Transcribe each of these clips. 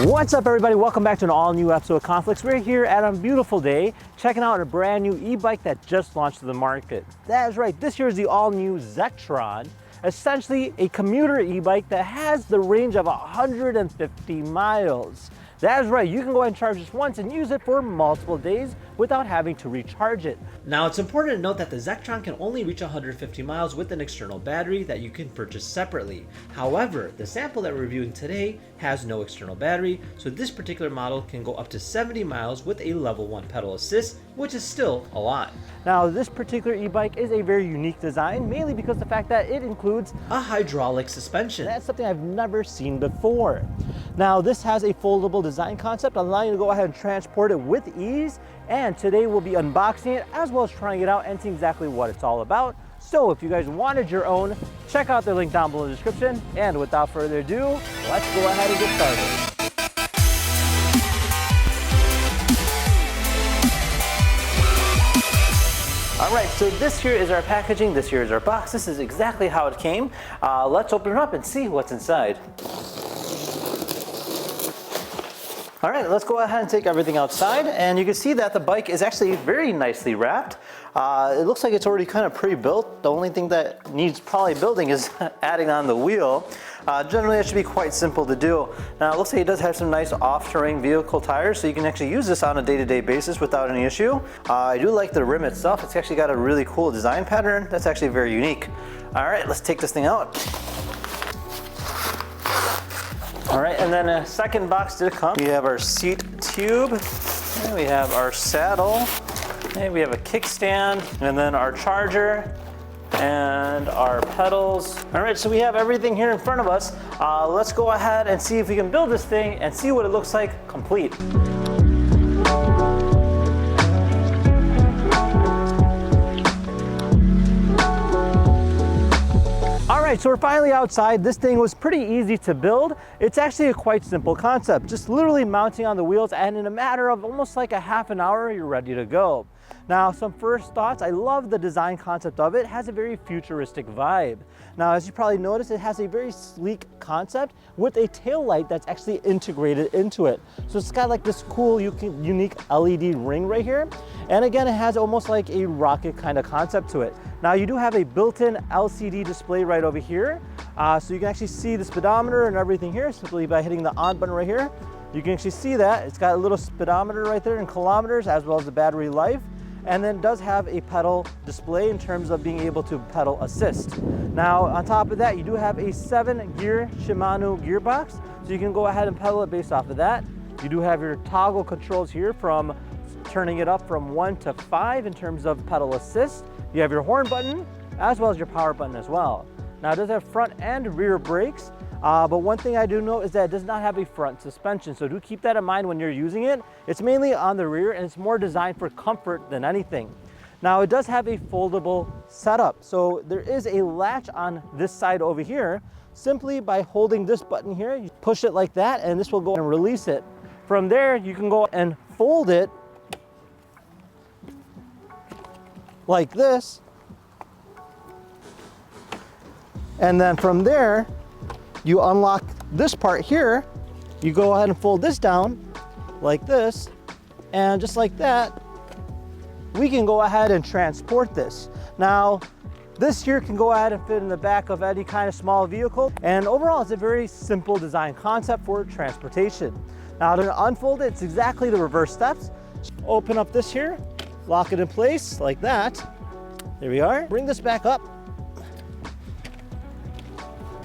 What's up, everybody? Welcome back to an all-new episode of Conflicts. We're here at a beautiful day checking out a brand new e-bike that just launched to the market. That is right, this year is the all-new Zectron, essentially a commuter e-bike that has the range of 150 miles. That is right, you can go ahead and charge this once and use it for multiple days without having to recharge it. Now, it's important to note that the Zectron can only reach 150 miles with an external battery that you can purchase separately. However, the sample that we're reviewing today has no external battery, so this particular model can go up to 70 miles with a level 1 pedal assist, which is still a lot. Now, this particular e-bike is a very unique design, mainly because of the fact that it includes a hydraulic suspension. That's something I've never seen before. Now, this has a foldable design concept, allowing you to go ahead and transport it with ease. And today we'll be unboxing it as well as trying it out and seeing exactly what it's all about. So if you guys wanted your own, check out the link down below in the description. And without further ado, let's go ahead and get started. All right, so this here is our packaging, this here is our box. This is exactly how it came. Let's open it up and see what's inside. All right, let's go ahead and take everything outside, and you can see that the bike is actually very nicely wrapped. It looks like it's already kind of pre-built. The only thing that needs probably building is adding on the wheel. Generally, it should be quite simple to do. Now, it looks like it does have some nice off-terrain vehicle tires, so you can actually use this on a day-to-day basis without any issue. I do like the rim itself. It's actually got a really cool design pattern that's actually very unique. All right, let's take this thing out. All right, and then a second box did come. We have our seat tube, and we have our saddle, and we have a kickstand, and then our charger, and our pedals. All right, so we have everything here in front of us. Let's go ahead and see if we can build this thing and see what it looks like complete. Alright, so we're finally outside. This thing was pretty easy to build. It's actually a quite simple concept, just literally mounting on the wheels, and in a matter of almost like a half an hour, you're ready to go. Now, some first thoughts, I love the design concept of it. It has a very futuristic vibe. Now, as you probably noticed, it has a very sleek concept with a tail light that's actually integrated into it. So it's got like this cool, unique LED ring right here. And again, it has almost like a rocket kind of concept to it. Now, you do have a built-in LCD display right over here. So you can actually see the speedometer and everything here simply by hitting the on button right here. You can actually see that. It's got a little speedometer right there in kilometers, as well as the battery life. And then does have a pedal display in terms of being able to pedal assist. Now, on top of that, you do have a 7-gear Shimano gearbox, so you can go ahead and pedal it based off of that. You do have your toggle controls here from turning it up from 1 to 5 in terms of pedal assist. You have your horn button, as well as your power button as well. Now, it does have front and rear brakes. But one thing I do know is that it does not have a front suspension, so do keep that in mind when you're using it. It's mainly on the rear, and it's more designed for comfort than anything. Now, it does have a foldable setup, so there is a latch on this side over here. Simply by holding this button here, you push it like that, and this will go and release it. From there, you can go and fold it like this, and then from there, you unlock this part here, you go ahead and fold this down like this, and just like that, we can go ahead and transport this. Now, this here can go ahead and fit in the back of any kind of small vehicle, and overall it's a very simple design concept for transportation. Now, to unfold it, it's exactly the reverse steps. Open up this here, lock it in place like that. There we are. Bring this back up.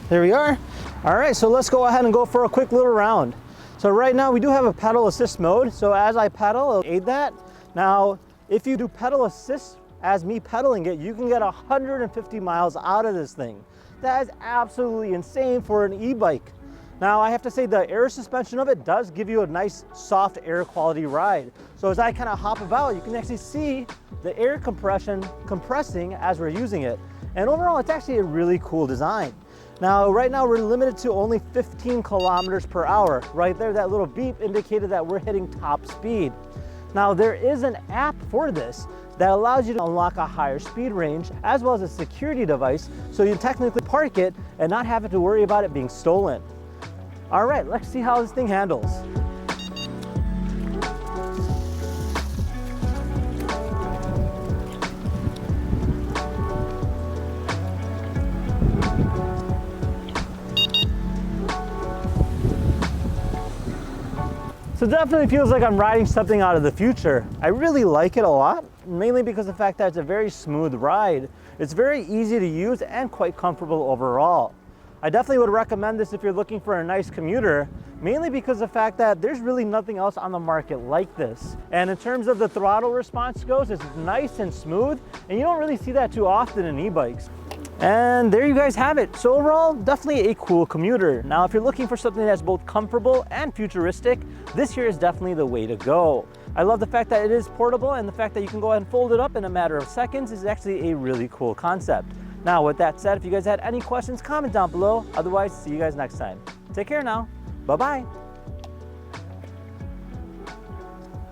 There we are. All right, so let's go ahead and go for a quick little round. So right now we do have a pedal assist mode. So as I pedal, it'll aid that. Now, if you do pedal assist as me pedaling it, you can get 150 miles out of this thing. That is absolutely insane for an e-bike. Now, I have to say the air suspension of it does give you a nice soft air quality ride. So as I kind of hop about, you can actually see the air compressing as we're using it. And overall, it's actually a really cool design. Now, right now we're limited to only 15 kilometers per hour. Right there, that little beep indicated that we're hitting top speed. Now, there is an app for this that allows you to unlock a higher speed range, as well as a security device, so you can technically park it and not have to worry about it being stolen. All right, let's see how this thing handles. So it definitely feels like I'm riding something out of the future. I really like it a lot, mainly because of the fact that it's a very smooth ride. It's very easy to use and quite comfortable overall. I definitely would recommend this if you're looking for a nice commuter, mainly because of the fact that there's really nothing else on the market like this. And in terms of the throttle response goes, it's nice and smooth, and you don't really see that too often in e-bikes. And there you guys have it. So overall, definitely a cool commuter. Now, if you're looking for something that's both comfortable and futuristic, this here is definitely the way to go. I love the fact that it is portable, and the fact that you can go ahead and fold it up in a matter of seconds is actually a really cool concept. Now, with that said, if you guys had any questions, comment down below. Otherwise, see you guys next time. Take care now. Bye-bye.